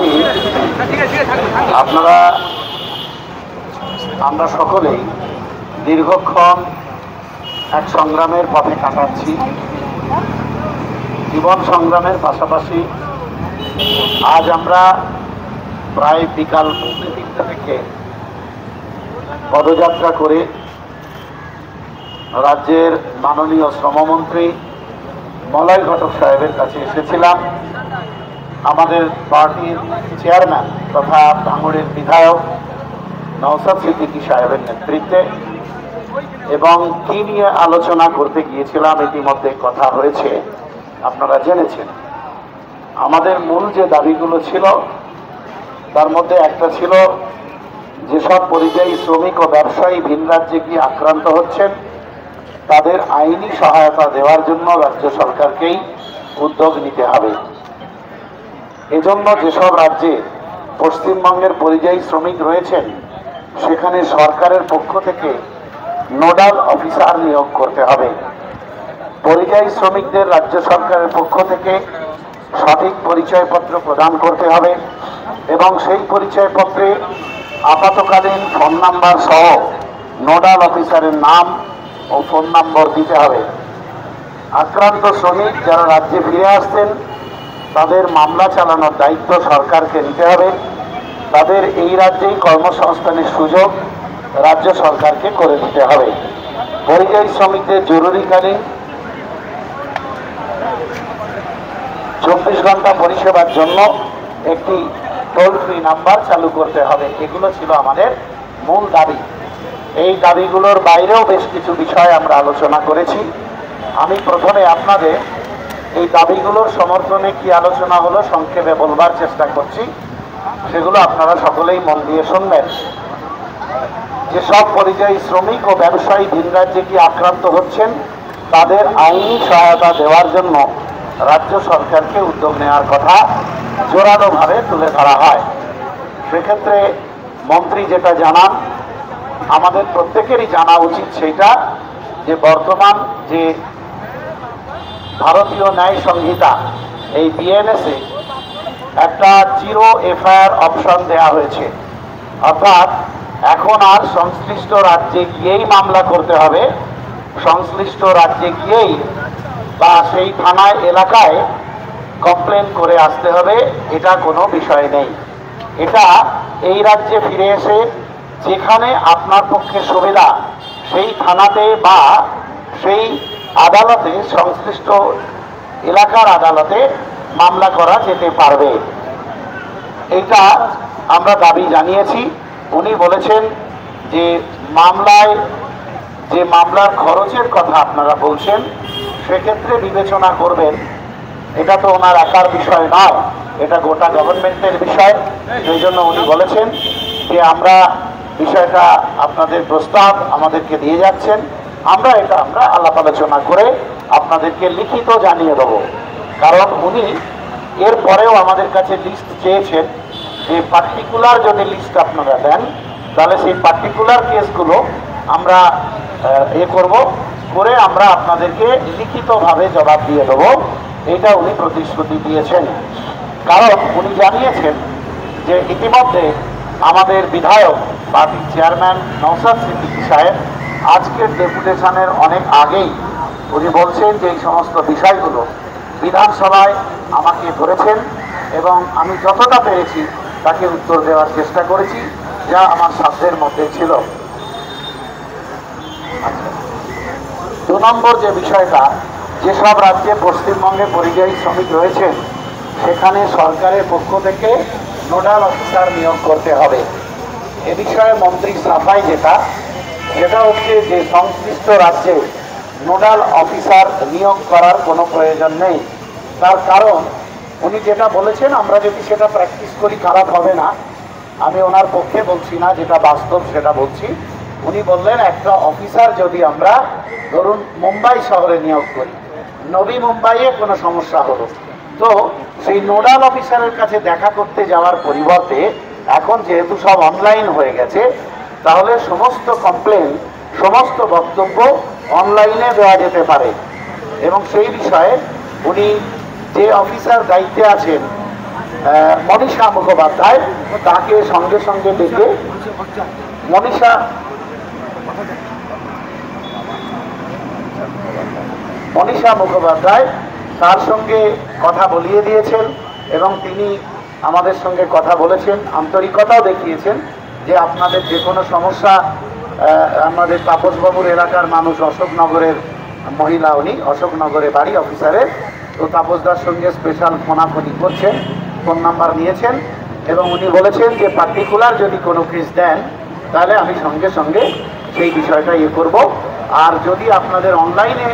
বলছি, আমরা সকলেই দীর্ঘক্ষণ এক সংগ্রামের পথে কাটাচ্ছি। জীবন সংগ্রামের পাশাপাশি আজ আমরা প্রায় বিকাল 3:30 থেকে পদযাত্রা করে রাজ্যের মাননীয় শ্রমমন্ত্রী মলয় ঘটক সাহেবের কাছে এসেছিলাম। আমাদের পার্টির চেয়ারম্যান তথা ভাঙড়ের বিধায়ক নওশাদ সিদ্দিকী সাহেবের নেতৃত্বে, এবং কি নিয়ে আলোচনা করতে গিয়েছিলাম ইতিমধ্যে কথা হয়েছে, আপনারা জেনেছেন। আমাদের মূল যে দাবিগুলো ছিল তার মধ্যে একটা ছিল যেসব পরিযায়ী শ্রমিক ও ব্যবসায়ী ভিন রাজ্যে গিয়ে আক্রান্ত হচ্ছেন তাদের আইনি সহায়তা দেওয়ার জন্য রাজ্য সরকারকেই উদ্যোগ নিতে হবে। এজন্য যেসব রাজ্যে পশ্চিমবঙ্গের পরিযায়ী শ্রমিক রয়েছেন সেখানে সরকারের পক্ষ থেকে নোডাল অফিসার নিয়োগ করতে হবে। পরিযায়ী শ্রমিকদের রাজ্য সরকারের পক্ষ থেকে সঠিক পরিচয়পত্র প্রদান করতে হবে এবং সেই পরিচয়পত্রে আপাতকালীন ফোন নাম্বার সহ নোডাল অফিসারের নাম ও ফোন নম্বর দিতে হবে। আক্রান্ত শ্রমিক যারা রাজ্যে ফিরে আসছেন তাদের মামলা চালানোর দায়িত্ব সরকারকে নিতে হবে। তাদের এই রাজ্যেই কর্মসংস্থানের সুযোগ রাজ্য সরকারকে করে দিতে হবে। পরিযায়ী শ্রমিকদের জরুরিকালীন 24 ঘন্টা পরিষেবার জন্য একটি টোল ফ্রি নাম্বার চালু করতে হবে। এগুলো ছিল আমাদের মূল দাবি। এই দাবিগুলোর বাইরেও বেশ কিছু বিষয় আমরা আলোচনা করেছি। আমি প্রথমে আপনাদের এই দাবিগুলোর সমর্থনে কি আলোচনা হলো সংক্ষেপে বলবার চেষ্টা করছি, সেগুলো আপনারা সকলেই মন দিয়ে শুনবেন। যেসব পরিযায়ী শ্রমিক ও ব্যবসায়ী ভিন রাজ্যে গিয়ে আক্রান্ত হচ্ছেন তাদের আইনি সহায়তা দেওয়ার জন্য রাজ্য সরকারকে উদ্যোগ নেওয়ার কথা জোরালোভাবে তুলে ধরা হয়। সেক্ষেত্রে মন্ত্রী যেটা জানান, আমাদের প্রত্যেকেরই জানা উচিত সেইটা যে বর্তমান যে ভারতীয় ন্যায় সংহিতা এই বিএনএসে একটা জিরো এফআইআর অপশন দেওয়া হয়েছে। অর্থাৎ এখন আর সংশ্লিষ্ট রাজ্যে গিয়েই মামলা করতে হবে, সংশ্লিষ্ট রাজ্যে গিয়েই বা সেই থানায় এলাকায় কমপ্লেন করে আসতে হবে, এটা কোনো বিষয় নেই। এটা এই রাজ্যে ফিরে এসে যেখানে আপনার পক্ষে সুবিধা সেই থানাতে বা সেই আদালতে, সংশ্লিষ্ট এলাকার আদালতে মামলা করা যেতে পারবে। এটা আমরা দাবি জানিয়েছি। উনি বলেছেন যে মামলার খরচের কথা আপনারা বলছেন সেক্ষেত্রে বিবেচনা করবেন। এটা তো ওনার একার বিষয় নয়, এটা গোটা গভর্নমেন্টের বিষয়। সেই জন্য উনি বলেছেন যে আমরা বিষয়টা আপনাদের প্রস্তাব আমাদেরকে দিয়ে যাচ্ছেন, আমরা আলাপ আলোচনা করে আপনাদেরকে লিখিত জানিয়ে দেবো। কারণ উনি এর পরেও আমাদের কাছে লিস্ট চেয়েছেন যে পার্টিকুলার যদি লিস্ট আপনারা দেন তাহলে সেই পার্টিকুলার কেসগুলো আমরা করে আমরা আপনাদেরকে লিখিতভাবে জবাব দিয়ে দেবো। এটা উনি প্রতিশ্রুতি দিয়েছেন। কারণ উনি জানিয়েছেন যে ইতিমধ্যে আমাদের বিধায়ক পার্টির চেয়ারম্যান নওশাদ সিদ্দিকী সাহেব আজকের ডেপুটেশনের অনেক আগেই উনি বলছেন যে এই সমস্ত বিষয়গুলো বিধানসভায় আমাকে ধরেছেন এবং আমি যতটা পেরেছি তাকে উত্তর দেওয়ার চেষ্টা করেছি, যা আমার সাধ্যের মধ্যে ছিল। 2 নম্বর যে বিষয়টা, যেসব রাজ্যে পশ্চিমবঙ্গে পরিযায়ী শ্রমিক রয়েছেন সেখানে সরকারের পক্ষ থেকে নোডাল অফিসার নিয়োগ করতে হবে। এ বিষয়ে মন্ত্রী সাফাই যেটা হচ্ছে যে সংশ্লিষ্ট রাজ্যে নোডাল অফিসার নিয়োগ করার কোনো প্রয়োজন নেই। তার কারণ উনি যেটা বলেছেন, আমরা যদি সেটা প্র্যাকটিস করি খারাপ হবে না। আমি ওনার পক্ষে বলছি না, যেটা বাস্তব সেটা বলছি। উনি বললেন একটা অফিসার যদি আমরা ধরুন মুম্বাই শহরে নিয়োগ করি, নবী মুম্বাইয়ে কোনো সমস্যা হলো, তো সেই নোডাল অফিসারের কাছে দেখা করতে যাওয়ার পরিবর্তে এখন যেহেতু সব অনলাইন হয়ে গেছে, তাহলে সমস্ত কমপ্লেন, সমস্ত বক্তব্য অনলাইনে দেওয়া যেতে পারে। এবং সেই বিষয়ে উনি যে অফিসার দায়িত্বে আছেন মনীষা মুখোপাধ্যায়, তাকে সঙ্গে সঙ্গে ডেকে মনীষা মুখোপাধ্যায় তার সঙ্গে কথা বলিয়ে দিয়েছেন এবং তিনি আমাদের সঙ্গে কথা বলেছেন, আন্তরিকতাও দেখিয়েছেন যে আপনাদের যে কোনো সমস্যা, আমাদের তাপসবাবুর এলাকার মানুষ, অশোকনগরের মহিলা, উনি অশোকনগরে বাড়ি অফিসারের, তো তাপসদার সঙ্গে স্পেশাল ফোনাফোনি করছেন, ফোন নাম্বার নিয়েছেন এবং উনি বলেছেন যে পার্টিকুলার যদি কোনো কেস দেন তাহলে আমি সঙ্গে সঙ্গে সেই বিষয়টা করব। আর যদি আপনাদের অনলাইনে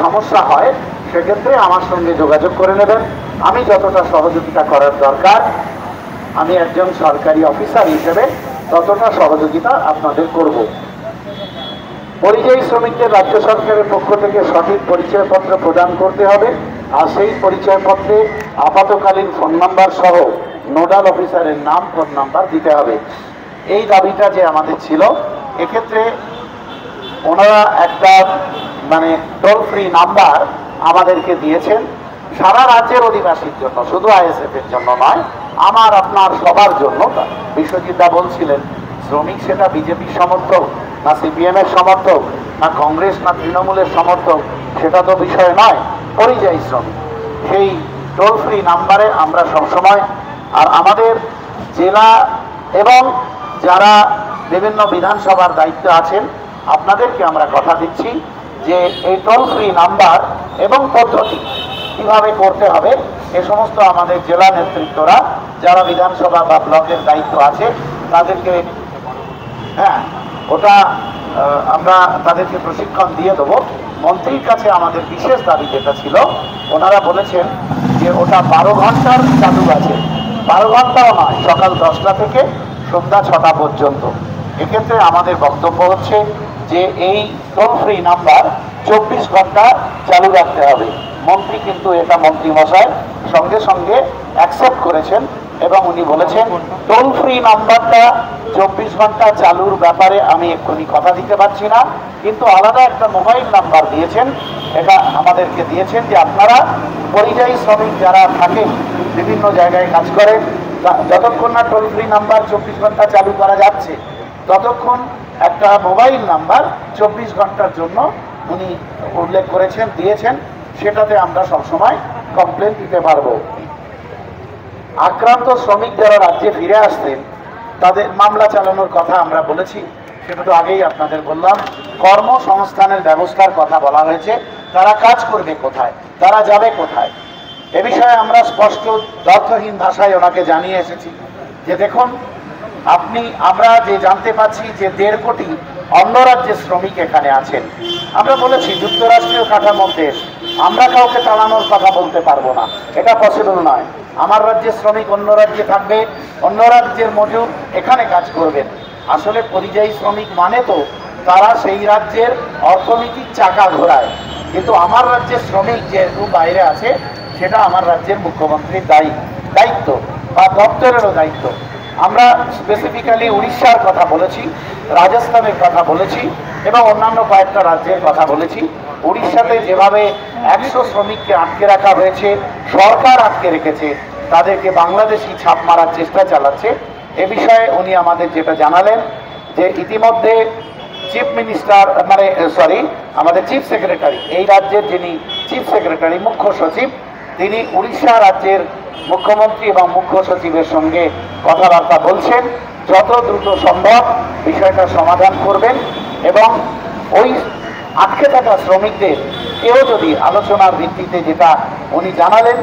সমস্যা হয় সেক্ষেত্রে আমার সঙ্গে যোগাযোগ করে নেবেন। আমি যতটা সহযোগিতা করার দরকার, আমি একজন সরকারি অফিসার হিসেবে ততটা সহযোগিতা আপনাদের করব। পরিযায়ী শ্রমিকদের রাজ্য সরকারের পক্ষ থেকে সঠিক পরিচয়পত্র প্রদান করতে হবে, আর সেই পরিচয়পত্রে আপাতকালীন ফোন নাম্বার সহ নোডাল অফিসারের নাম, ফোন নাম্বার দিতে হবে। এই দাবিটা যে আমাদের ছিল, এক্ষেত্রে ওনারা একটা টোল ফ্রি নাম্বার আমাদেরকে দিয়েছেন সারা রাজ্যের অধিবাসীর জন্য, শুধু আইএসএফ এর জন্য নয়, আমার আপনার সবার জন্য। বিশ্বজিৎদা বলছিলেন শ্রমিক সেটা বিজেপির সমর্থক না সিপিএম এর সমর্থক না কংগ্রেস না তৃণমূলের সমর্থক, সেটা তো বিষয় নয়, পরিযায়ী শ্রমিক। সেই টোল ফ্রি নাম্বারে আমরা সবসময়, আর আমাদের জেলা এবং যারা বিভিন্ন বিধানসভার দায়িত্ব আছেন আপনাদেরকে আমরা কথা দিচ্ছি যে এই টোল ফ্রি নাম্বার এবং পদ্ধতি কিভাবে করতে হবে, এ সমস্ত আমাদের জেলা নেতৃত্বরা যারা বিধানসভা বা ব্লকের দায়িত্ব আছে তাদেরকে, ওটা আমরা তাদেরকে প্রশিক্ষণ দিয়ে দেবো। মন্ত্রীর কাছে আমাদের বিশেষ দাবি যেটা ছিল, ওনারা বলেছেন যে ওটা 12 ঘন্টার চালু আছে, 12 ঘন্টাও নয়, সকাল 10টা থেকে সন্ধ্যা 6টা পর্যন্ত। এক্ষেত্রে আমাদের বক্তব্য হচ্ছে যে এই টোল ফ্রি নাম্বার 24 ঘন্টা চালু রাখতে হবে। মন্ত্রী কিন্তু এটা মন্ত্রী মশাই সঙ্গে সঙ্গে অ্যাকসেপ্ট করেছেন এবং উনি বলেছেন টোল ফ্রি নাম্বারটা 24 ঘন্টা চালুর ব্যাপারে আমি এক্ষুনি কথা দিতে পারছি না, কিন্তু আলাদা একটা মোবাইল নাম্বার দিয়েছেন, এটা আমাদেরকে দিয়েছেন যে আপনারা পরিযায়ী শ্রমিক যারা থাকেন বিভিন্ন জায়গায় কাজ করেন, যতক্ষণ না টোল ফ্রি নাম্বার 24 ঘন্টা চালু করা যাচ্ছে ততক্ষণ একটা মোবাইল নাম্বার 24 ঘন্টার জন্য উনি উল্লেখ করেছেন, দিয়েছেন, সেটাতে আমরা সবসময় কমপ্লেন দিতে পারবো। আক্রান্ত শ্রমিক যারা রাজ্যে ফিরে আসতেন তাদের মামলা চালানোর কথা আমরা বলেছি, সেটা তো আগেই আপনাদের বললাম। কর্মসংস্থানের ব্যবস্থার কথা বলা হয়েছে, তারা কাজ করবে কোথায়, তারা যাবে কোথায়, এ বিষয়ে আমরা স্পষ্ট দ্ব্যর্থহীন ভাষায় ওনাকে জানিয়ে এসেছি যে দেখুন আমরা যে জানতে পাচ্ছি যে 1.5 কোটি অন্য রাজ্যের শ্রমিক এখানে আছেন। আমরা বলেছি যুক্তরাষ্ট্রীয় কাঠামোর দেশ, আমরা কাউকে চালানোর কথা বলতে পারবো না, এটা পসিবল নয়। আমার রাজ্যের শ্রমিক অন্য রাজ্যে থাকবে, অন্য রাজ্যের মজুর এখানে কাজ করবেন। আসলে পরিযায়ী শ্রমিক মানে তো তারা সেই রাজ্যের অর্থনীতির চাকা ঘোরায়, কিন্তু আমার রাজ্যের শ্রমিক যেহেতু বাইরে আছে সেটা আমার রাজ্যের মুখ্যমন্ত্রীর দায়িত্ব বা দপ্তরেরও দায়িত্ব। আমরা স্পেসিফিক্যালি উড়িষ্যার কথা বলেছি, রাজস্থানের কথা বলেছি এবং অন্যান্য কয়েকটা রাজ্যের কথা বলেছি। উড়িষ্যাতে যেভাবে 100 শ্রমিককে আটকে রাখা হয়েছে, সরকার আটকে রেখেছে, তাদেরকে বাংলাদেশি ছাপ মারার চেষ্টা চালাচ্ছে, এ বিষয়ে উনি আমাদের যেটা জানালেন যে ইতিমধ্যে চিফ মিনিস্টার আমাদের চিফ সেক্রেটারি, এই রাজ্যের যিনি চিফ সেক্রেটারি, মুখ্য সচিব, তিনি উড়িষ্যা রাজ্যের মুখ্যমন্ত্রী এবং মুখ্য সচিবের সঙ্গে কথাবার্তা বলছেন, যত দ্রুত সম্ভব বিষয়টা সমাধান করবেন এবং ওই আটকে থাকা শ্রমিকদের কেউ যদি আলোচনার ভিত্তিতে, যেটা উনি জানালেন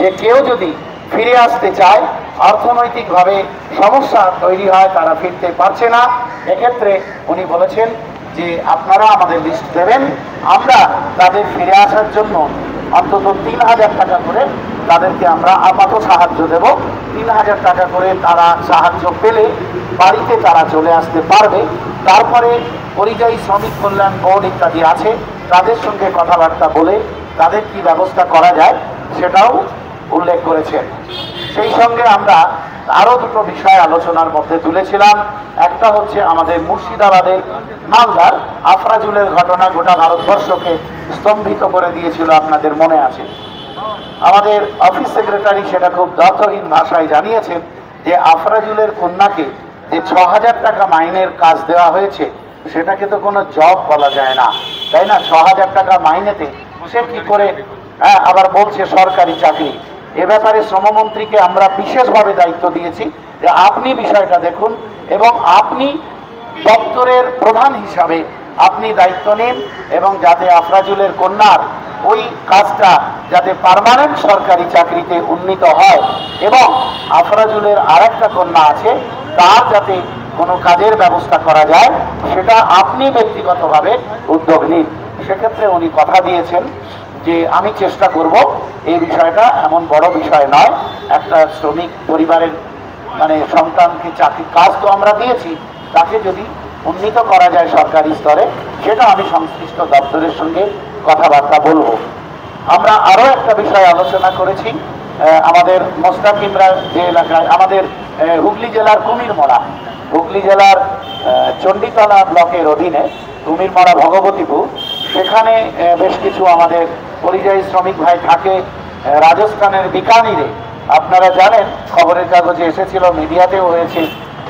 যে কেউ যদি ফিরে আসতে চায়, অর্থনৈতিকভাবে সমস্যা তৈরি হয়, তারা ফিরতে পারছে না, এক্ষেত্রে উনি বলেছেন যে আপনারা আমাদের লিস্ট দেবেন, আমরা তাদের ফিরে আসার জন্য অন্তত 3,000 টাকা করে তাদেরকে আমরা আপাত সাহায্য দেব। 3,000 টাকা করে তারা সাহায্য পেলে বাড়িতে তারা চলে আসতে পারবে। তারপরে পরিযায়ী শ্রমিক কল্যাণ বোর্ড ইত্যাদি আছে, তাদের সঙ্গে কথাবার্তা বলে তাদের কি ব্যবস্থা করা যায় সেটাও উল্লেখ করেছেন। সেই সঙ্গে আমরা আরও দুটো বিষয় আলোচনার মধ্যে তুলেছিলাম। একটা হচ্ছে আমাদের মুর্শিদাবাদের মালদার আফরাজুলের ঘটনা গোটা ভারতবর্ষকে স্তম্ভিত করে দিয়েছিল, আপনাদের মনে আছে। আমাদের অফিস সেক্রেটারি সেটা খুব দ্ব্যর্থহীন ভাষায় জানিয়েছেন যে আফরাজুলের কন্যাকে যে ৬,০০০ টাকা মাইনের কাজ দেওয়া হয়েছে সেটাকে তো কোনো জব বলা যায় না, তাই না? ৬,০০০ টাকা মাইনেতে সে কি করে আবার বলছে সরকারি চাকরি। এ ব্যাপারে শ্রমমন্ত্রীকে আমরা বিশেষভাবে দায়িত্ব দিয়েছি যে আপনি বিষয়টা দেখুন এবং আপনি দপ্তরের প্রধান হিসাবে আপনি দায়িত্ব নিন এবং যাতে আফরাজুলের কন্যার ওই কাজটা যাতে পার্মানেন্ট সরকারি চাকরিতে উন্নীত হয় এবং আফরাজুলের আরেকটা কন্যা আছে তার যাতে কোনো কাজের ব্যবস্থা করা যায় সেটা আপনি ব্যক্তিগতভাবে উদ্যোগ নিন। সেক্ষেত্রে উনি কথা দিয়েছেন যে আমি চেষ্টা করব। এই বিষয়টা এমন বড় বিষয় নয়, একটা শ্রমিক পরিবারের মানে সন্তানকে চাকরি কাজ তো আমরা দিয়েছি, তাকে যদি উন্নীত করা যায় সরকারি স্তরে সেটা আমি সংশ্লিষ্ট দপ্তরের সঙ্গে কথাবার্তা বলবো। আমরা আরও একটা বিষয় আলোচনা করেছি, আমাদের মোস্তাকিমরা যে এলাকায় আমাদের হুগলি জেলার কুমিরমড়া, হুগলি জেলার চণ্ডীতলা ব্লকের অধীনে কুমিরমড়া ভগবতীপুর, সেখানে বেশ কিছু আমাদের পরিযায়ী শ্রমিক ভাই থাকে রাজস্থানের বিকানিরে। আপনারা জানেন খবরের কাগজে এসেছিল, মিডিয়াতেও হয়েছে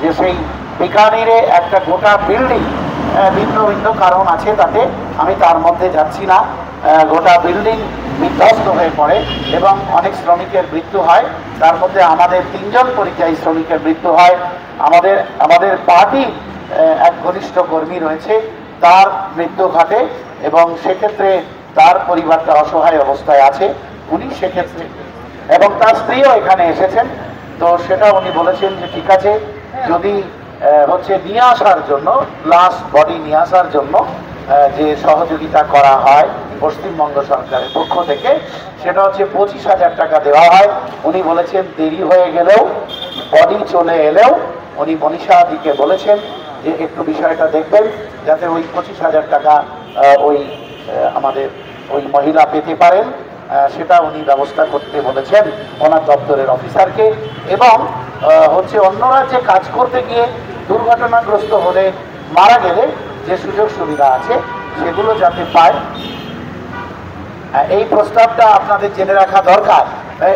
যে সেই বিকানিরে একটা গোটা বিল্ডিং, ভিন্ন ভিন্ন কারণ আছে তাতে, আমি তার মধ্যে যাচ্ছি না, গোটা বিল্ডিং বিধ্বস্ত হয়ে পড়ে এবং অনেক শ্রমিকের মৃত্যু হয়। তার মধ্যে আমাদের 3 জন পরিযায়ী শ্রমিকের মৃত্যু হয়। আমাদের পার্টি এক ঘনিষ্ঠ কর্মী রয়েছে, তার মৃত্যু ঘটে এবং সেক্ষেত্রে তার পরিবারটা অসহায় অবস্থায় আছে। উনি সেক্ষেত্রে এবং তার স্ত্রীও এখানে এসেছেন, তো সেটা উনি বলেছেন যে ঠিক আছে যদি হচ্ছে নিয়ে আসার জন্য লাশ বডি নিয়ে আসার জন্য যে সহযোগিতা করা হয় পশ্চিমবঙ্গ সরকারের পক্ষ থেকে সেটা হচ্ছে 25,000 টাকা দেওয়া হয়। উনি বলেছেন দেরি হয়ে গেলেও বডি চলে এলেও উনি মনীষাদিকে বলেছেন যে একটু বিষয়টা দেখবেন যাতে ওই 25,000 টাকা ওই আমাদের ওই মহিলা পেতে পারেন, সেটা উনি ব্যবস্থা করতে বলেছেন ওনার দপ্তরের অফিসারকে। এবং হচ্ছে অন্য রাজ্যে কাজ করতে গিয়ে দুর্ঘটনাগ্রস্ত হলে মারা গেলে যে সুযোগ সুবিধা আছে সেগুলো যাতে পায়, এই প্রস্তাবটা আপনাদের জেনে রাখা দরকার।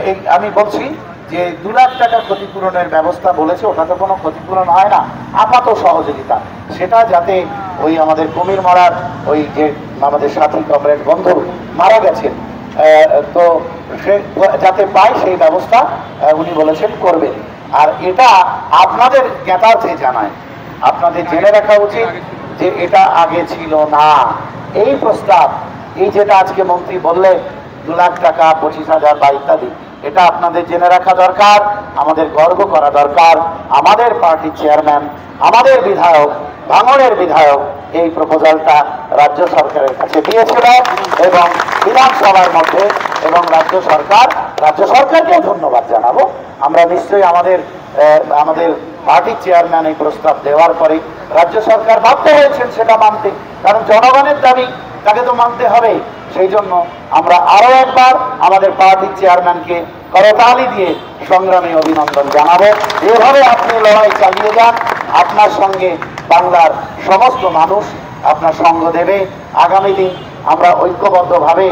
এই আমি বলছি যে 2 লাখ টাকা ক্ষতিপূরণের ব্যবস্থা বলেছে, ওটা তো কোনো ক্ষতিপূরণ হয় না, আপাত সহযোগিতা, সেটা যাতে ওই আমাদের কুমিরমারার ওই যে আমাদের সাথী কমরেড বন্ধু মারা গেছেন তো সে যাতে পায় সেই ব্যবস্থা উনি বলেছেন করবেন। আর এটা আপনাদের জ্ঞাতার্থে জানায়, আপনাদের জেনে রাখা উচিত যে এটা আগে ছিল না। এই প্রস্তাব, এই যেটা আজকে মন্ত্রী বললেন 2 লাখ টাকা 25,000 বা ইত্যাদি, এটা আপনাদের জেনে রাখা দরকার, আমাদের গর্ব করা দরকার। আমাদের পার্টির চেয়ারম্যান, আমাদের বিধায়ক, ভাঙড়ের বিধায়ক এই প্রপোজালটা রাজ্য সরকারের কাছে দিয়েছিল এবং বিধানসভার মধ্যে এবং রাজ্য সরকারকেও ধন্যবাদ জানাবো। আমরা নিশ্চয়ই আমাদের পার্টির চেয়ারম্যান এই প্রস্তাব দেওয়ার পরে রাজ্য সরকার বাধ্য হয়েছেন সেটা মানতে, কারণ জনগণের দাবি তাকে তো মানতে হবে। সেই জন্য আমরা আরো একবার আমাদের পার্টির চেয়ারম্যানকে করতালি দিয়ে সংগ্রামী অভিনন্দন জানাবো। এভাবে আপনি লড়াই চালিয়ে যান, আপনার সঙ্গে বাংলার সমস্ত মানুষ আপনার সঙ্গ দেবে। আগামী দিন আমরা ঐক্যবদ্ধভাবে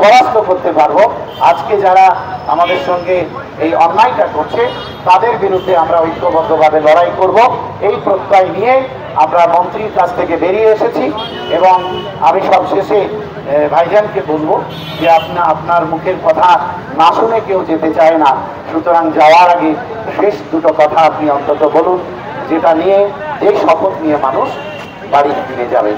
পরাস্ত করতে পারবো। আজকে যারা আমাদের সঙ্গে এই অন্যায়টা করছে তাদের বিরুদ্ধে আমরা ঐক্যবদ্ধভাবে লড়াই করব, এই প্রত্যয় নিয়ে আমরা মন্ত্রীর কাছ থেকে বেরিয়ে এসেছি। এবং আমি সবশেষে ভাইজানকে বলবো যে আপনার মুখের কথা না শুনে কেউ যেতে চায় না, সুতরাং যাওয়ার আগে শেষ 2টো কথা আপনি অন্তত বলুন, যেটা নিয়ে, যে শপথ নিয়ে মানুষ বাড়ি ফিরে যাবে।